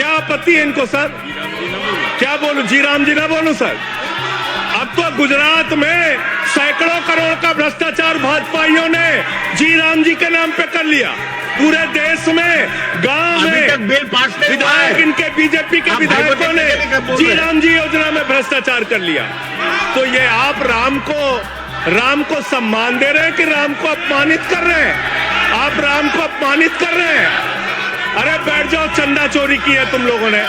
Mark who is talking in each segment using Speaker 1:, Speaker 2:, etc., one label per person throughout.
Speaker 1: क्या आपत्ति है इनको सर? क्या बोलूं? जी राम जी ना बोलूं सर? अब तो गुजरात में सैकड़ों करोड़ का भ्रष्टाचार भाजपाइयों ने जी राम जी के नाम पे कर लिया। पूरे देश में गांव में विधायक इनके बीजेपी के विधायकों ने जी राम जी योजना में भ्रष्टाचार कर लिया। तो ये आप राम को सम्मान दे रहे हैं कि राम को अपमानित कर रहे हैं? आप राम को अपमानित कर रहे हैं। अरे बैठ जाओ, चंदा चोरी की है तुम लोगों ने,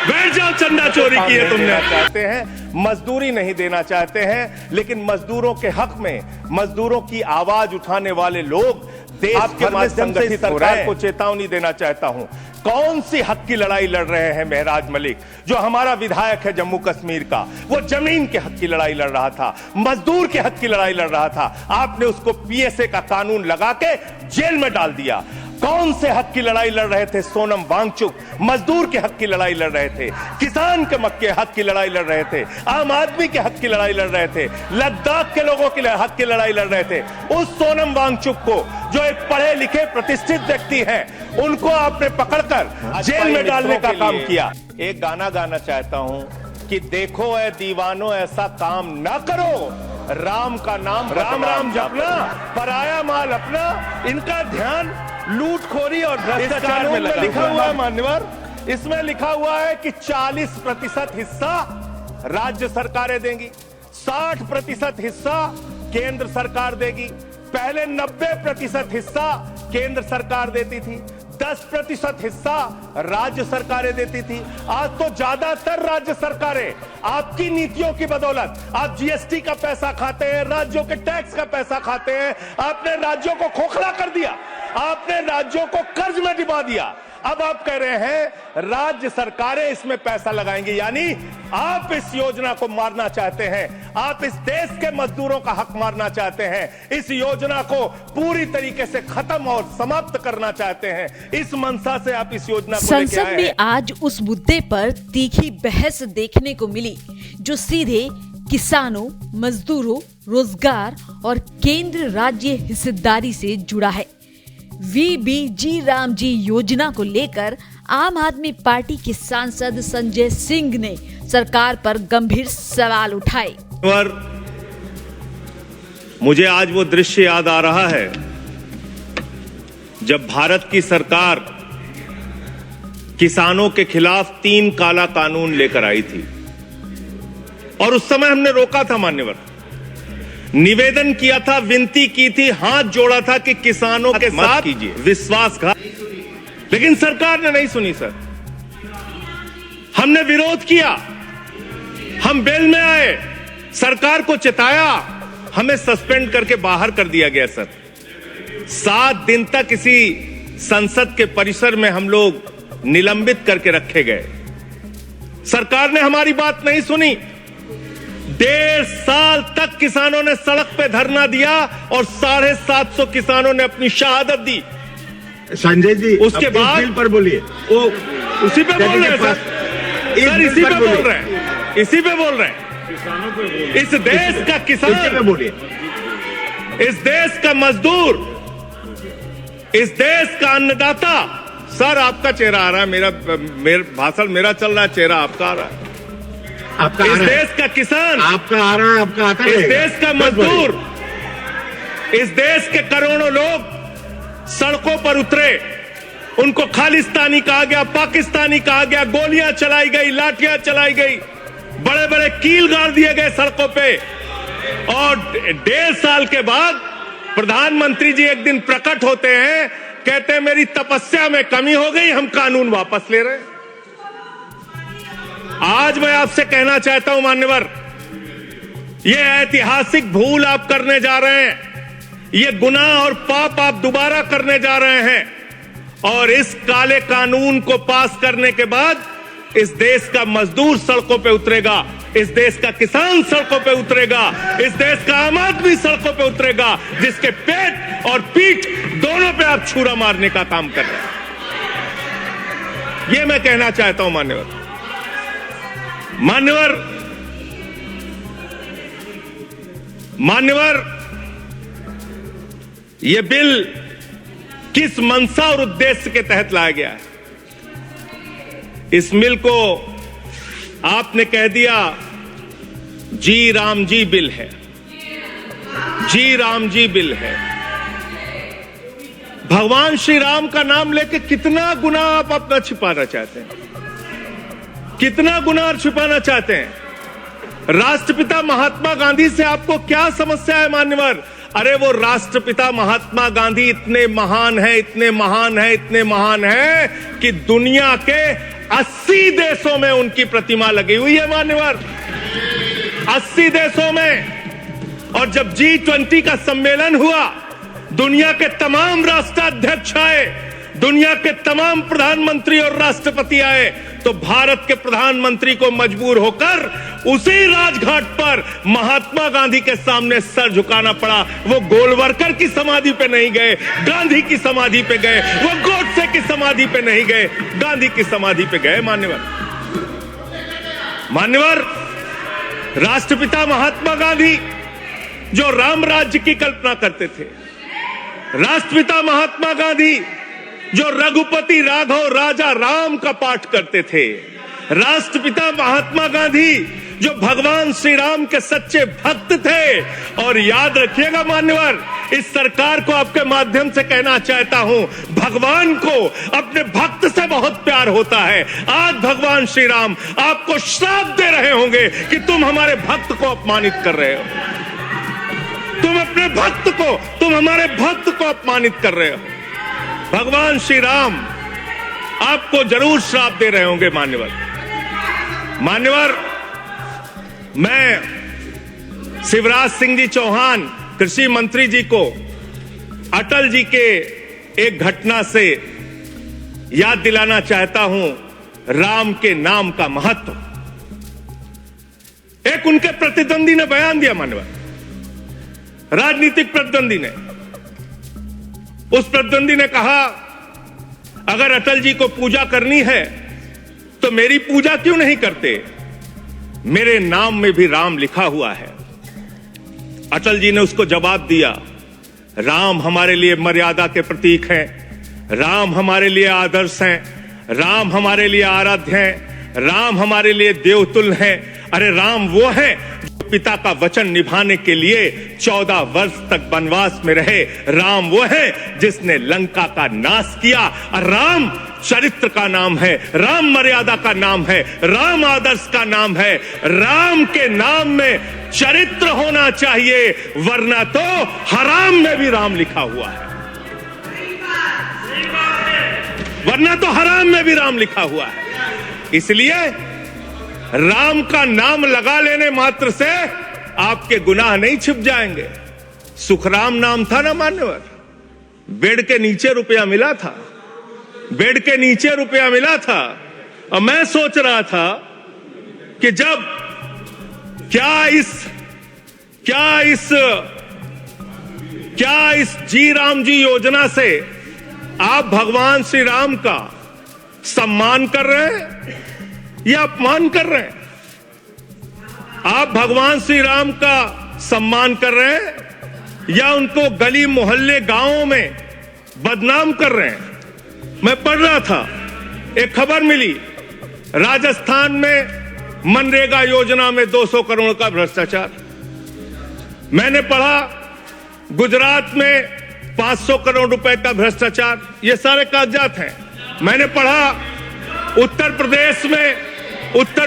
Speaker 1: बैठ जाओ, चंदा चोरी की है तुमने। चाहते हैं मजदूरी नहीं देना चाहते हैं, लेकिन मजदूरों के हक में मजदूरों की आवाज उठाने वाले लोग देश के माध्यम से सरकार को चेतावनी देना चाहता हूं। कौन सी हक की लड़ाई लड़ रहे हैं महराज मलिक? जो हमारा विधायक है जम्मू कश्मीर का, वो जमीन के हक की लड़ाई लड़ रहा था, मजदूर के हक की लड़ाई लड़ रहा था। आपने उसको पीएसए का कानून लगा के जेल में डाल दिया। कौन से हक की लड़ाई लड़ रहे थे? सोनम वांगचुक मजदूर के हक की लड़ाई लड़ रहे थे, किसान के मक्के हक की लड़ाई लड़ रहे थे, आम आदमी के हक की लड़ाई लड़ रहे थे, लद्दाख के लोगों के हक की लड़ाई लड़ रहे थे। उस सोनम वांगचुक को, जो एक पढ़े लिखे प्रतिष्ठित व्यक्ति हैं, उनको आपने पकड़कर जेल में डालने का काम किया। एक गाना गाना चाहता हूं कि देखो ऐ दीवानो ऐसा काम ना करो, राम का नाम राम राम जपना, पराया माल अपना। इनका ध्यान लूटखोरी और भ्रष्टाचार में लिखा हुआ है मान्यवर, इसमें लिखा हुआ है कि 40% हिस्सा राज्य सरकारें देंगी, 60% हिस्सा केंद्र सरकार देगी। पहले 90% हिस्सा केंद्र सरकार देती थी, 10% हिस्सा राज्य सरकारें देती थी। आज तो ज्यादातर राज्य सरकारें आपकी नीतियों की बदौलत, आप जीएसटी का पैसा खाते हैं, राज्यों के टैक्स का पैसा खाते हैं। आपने राज्यों को खोखला कर दिया, आपने राज्यों को कर्ज में डुबा दिया। अब आप कह रहे हैं राज्य सरकारें इसमें पैसा लगाएंगी, यानी आप इस योजना को मारना चाहते हैं, आप इस देश के मजदूरों का हक मारना चाहते हैं, इस योजना को पूरी तरीके से खत्म और समाप्त करना चाहते हैं। इस मंशा से आप इस योजना को
Speaker 2: संसद में आज उस मुद्दे पर तीखी बहस देखने को मिली जो सीधे किसानों, मजदूरों, रोजगार और केंद्र राज्य हिस्सेदारी से जुड़ा है। वीबीजी राम जी योजना को लेकर आम आदमी पार्टी के सांसद संजय सिंह ने सरकार पर गंभीर सवाल उठाए।
Speaker 1: और मुझे आज वो दृश्य याद आ रहा है जब भारत की सरकार किसानों के खिलाफ 3 काला कानून लेकर आई थी, और उस समय हमने रोका था मान्यवर, निवेदन किया था, विनती की थी, हाथ जोड़ा था कि किसानों के साथ विश्वासघात, लेकिन सरकार ने नहीं सुनी सर। हमने विरोध किया, हम बेल में आए, सरकार को चिताया, हमें सस्पेंड करके बाहर कर दिया गया सर। 7 दिन तक इसी संसद के परिसर में हम लोग निलंबित करके रखे गए। सरकार ने हमारी बात नहीं सुनी। 1.5 साल तक किसानों ने सड़क पे धरना दिया और 750 किसानों ने अपनी शहादत दी।
Speaker 3: संजय जी,
Speaker 1: उसके बाद
Speaker 3: बिल पर बोलिए।
Speaker 1: वो उसी पे बोल रहे हैं सर, इसी पे बोल रहे हैं, इसी पे बोल रहे हैं। इस देश का किसान
Speaker 3: बोलिए,
Speaker 1: इस देश का मजदूर, इस देश का अन्नदाता। सर आपका चेहरा आ रहा है, मेरा भाषण मेरा चल रहा है, चेहरा आपका आ रहा है।
Speaker 3: आपका
Speaker 1: इस देश का किसान,
Speaker 3: आपका आ रहा है, आपका आता है।
Speaker 1: इस देश का मजदूर, इस देश के करोड़ों लोग सड़कों पर उतरे, उनको खालिस्तानी कहा गया, पाकिस्तानी कहा गया, गोलियां चलाई गई, लाठियां चलाई गई, बड़े बड़े कील गाड़ दिए गए सड़कों पे। और 1.5 साल के बाद प्रधानमंत्री जी एक दिन प्रकट होते हैं, कहते हैं मेरी तपस्या में कमी हो गई, हम कानून वापस ले रहे हैं। आज मैं आपसे कहना चाहता हूं मान्यवर, यह ऐतिहासिक भूल आप करने जा रहे हैं, यह गुनाह और पाप आप दोबारा करने जा रहे हैं। और इस काले कानून को पास करने के बाद इस देश का मजदूर सड़कों पे उतरेगा, इस देश का किसान सड़कों पे उतरेगा, इस देश का आम आदमी सड़कों पे उतरेगा, जिसके पेट और पीठ दोनों पे आप छुरा मारने का काम कर रहे हैं। यह मैं कहना चाहता हूं मान्यवर। मान्यवर, यह बिल किस मंशा और उद्देश्य के तहत लाया गया है? इस मिल को आपने कह दिया जी राम जी बिल है, जी राम जी बिल है। भगवान श्री राम का नाम लेके कितना गुनाह आप अपना छिपाना चाहते हैं, कितना गुनाह छिपाना चाहते हैं। राष्ट्रपिता महात्मा गांधी से आपको क्या समस्या है मान्यवर? अरे वो राष्ट्रपिता महात्मा गांधी इतने महान है, इतने महान है, इतने महान है कि दुनिया के 80 देशों में उनकी प्रतिमा लगी हुई है मान्यवर, 80 देशों में। और जब G20 का सम्मेलन हुआ, दुनिया के तमाम राष्ट्राध्यक्ष आए, दुनिया के तमाम प्रधानमंत्री और राष्ट्रपति आए, तो भारत के प्रधानमंत्री को मजबूर होकर उसी राजघाट पर महात्मा गांधी के सामने सर झुकाना पड़ा। वो गोलवरकर की समाधि पे नहीं गए, गांधी की समाधि पे गए। वो गोडसे की समाधि पे नहीं गए, गांधी की समाधि पे गए। मान्यवर, राष्ट्रपिता महात्मा गांधी जो राम राज्य की कल्पना करते थे, राष्ट्रपिता महात्मा गांधी जो रघुपति राघव राजा राम का पाठ करते थे, राष्ट्रपिता महात्मा गांधी जो भगवान श्री राम के सच्चे भक्त थे। और याद रखिएगा मान्यवर, इस सरकार को आपके माध्यम से कहना चाहता हूं, भगवान को अपने भक्त से बहुत प्यार होता है। आज भगवान श्री राम आपको श्राप दे रहे होंगे कि तुम हमारे भक्त को अपमानित कर रहे हो, तुम अपने भक्त को, तुम हमारे भक्त को अपमानित कर रहे हो। भगवान श्री राम आपको जरूर श्राप दे रहे होंगे मान्यवर। मैं शिवराज सिंह जी चौहान कृषि मंत्री जी को अटल जी के एक घटना से याद दिलाना चाहता हूं, राम के नाम का महत्व। एक उनके प्रतिद्वंदी ने बयान दिया मान्यवर, राजनीतिक प्रतिद्वंदी ने। उस प्रतिद्वंदी ने कहा, अगर अटल जी को पूजा करनी है तो मेरी पूजा क्यों नहीं करते, मेरे नाम में भी राम लिखा हुआ है। अटल जी ने उसको जवाब दिया, राम हमारे लिए मर्यादा के प्रतीक हैं, राम हमारे लिए आदर्श हैं, राम हमारे लिए आराध्य हैं, राम हमारे लिए देवतुल्य हैं। अरे राम वो हैं जो पिता का वचन निभाने के लिए 14 वर्ष तक वनवास में रहे। राम वो है जिसने लंका का नाश किया। राम चरित्र का नाम है, राम मर्यादा का नाम है, राम आदर्श का नाम है। राम के नाम में चरित्र होना चाहिए, वरना तो हराम में भी राम लिखा हुआ है, वरना तो हराम में भी राम लिखा हुआ है। इसलिए राम का नाम लगा लेने मात्र से आपके गुनाह नहीं छिप जाएंगे। सुखराम नाम था ना मान्यवर, बेड के नीचे रुपया मिला था, बेड के नीचे रुपया मिला था। और मैं सोच रहा था कि जब क्या इस जी राम जी योजना से आप भगवान श्री राम का सम्मान कर रहे हैं या अपमान कर रहे हैं? आप भगवान श्री राम का सम्मान कर रहे हैं या उनको गली मोहल्ले गांवों में बदनाम कर रहे हैं? मैं पढ़ रहा था, एक खबर मिली, राजस्थान में मनरेगा योजना में 200 करोड़ का भ्रष्टाचार। मैंने पढ़ा गुजरात में 500 करोड़ रुपए का भ्रष्टाचार। ये सारे कागजात हैं। मैंने पढ़ा उत्तर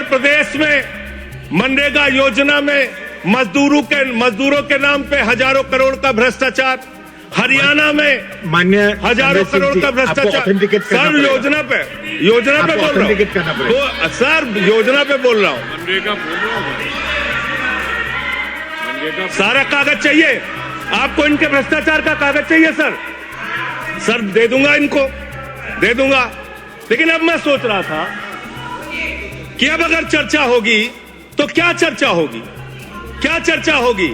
Speaker 1: प्रदेश में मनरेगा योजना में मजदूरों के नाम पे हजारों करोड़ का भ्रष्टाचार। हरियाणा में
Speaker 3: मान्य
Speaker 1: हजारों करोड़ का भ्रष्टाचार। सर योजना पे बोल रहा हूँ, सर योजना पे बोल रहा हूँ। सारा कागज चाहिए आपको, इनके भ्रष्टाचार का कागज चाहिए सर दे दूंगा, इनको दे दूंगा। लेकिन अब मैं सोच रहा था कि अब अगर चर्चा होगी तो क्या चर्चा होगी,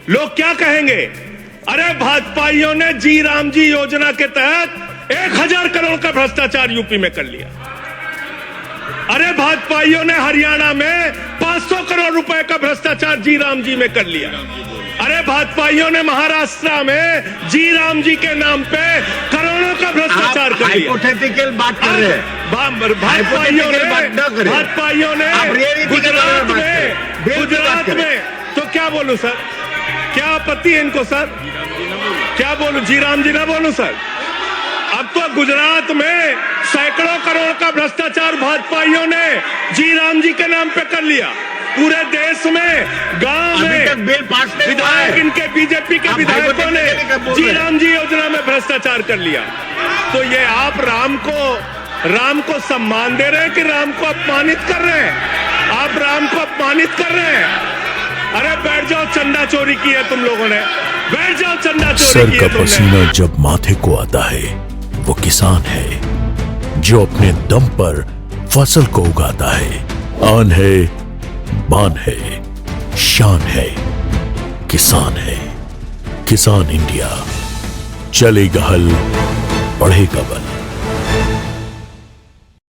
Speaker 1: लोग क्या कहेंगे? अरे भाजपाइयों ने जी राम जी योजना के तहत 1000 करोड़ का भ्रष्टाचार यूपी में कर लिया। अरे भाजपाइयों ने हरियाणा में 500 करोड़ रुपए का भ्रष्टाचार जी राम जी में कर लिया। अरे भाजपाइयों ने महाराष्ट्र में जी राम जी के नाम पे करोड़ों का भ्रष्टाचार कर लिया।
Speaker 3: हाइपोथेटिकल बात कर रहे हैं।
Speaker 1: भाजपाइयों ने
Speaker 3: आप reality के बारे में बात करें।
Speaker 1: गुजरात में तो क्या बोलूं सर, क्या आपत्ति है इनको सर, क्या बोलूं, जी राम जी ना बोलूं सर? अब तो गुजरात में सैकड़ों करोड़ का भ्रष्टाचार भाजपाइयों ने जी राम जी के नाम पे कर लिया। पूरे देश में, गांव में
Speaker 3: बिल पास नहीं हुआ है।
Speaker 1: विधायक, इनके बीजेपी के
Speaker 3: आप
Speaker 1: विधायकों ने
Speaker 3: hypothetical बोल
Speaker 1: जी
Speaker 3: रहे हैं।
Speaker 1: राम जी योजना में भ्रष्टाचार कर लिया। तो ये आप राम को सम्मान दे रहे हैं कि राम को अपमानित कर रहे हैं? आप राम को अपमानित कर रहे हैं। अरे बैठ जाओ, चंदा चोरी की है तुम लोगों ने, बैठ जाओ, चंदा चोरी
Speaker 4: सर
Speaker 1: की
Speaker 4: का
Speaker 1: है तुमने।
Speaker 4: पसीना जब माथे को आता है वो किसान है जो अपने दम पर फसल को उगाता है। आन है, बान है, शान है, किसान है। किसान इंडिया, चलेगा हल, बढ़ेगा बल।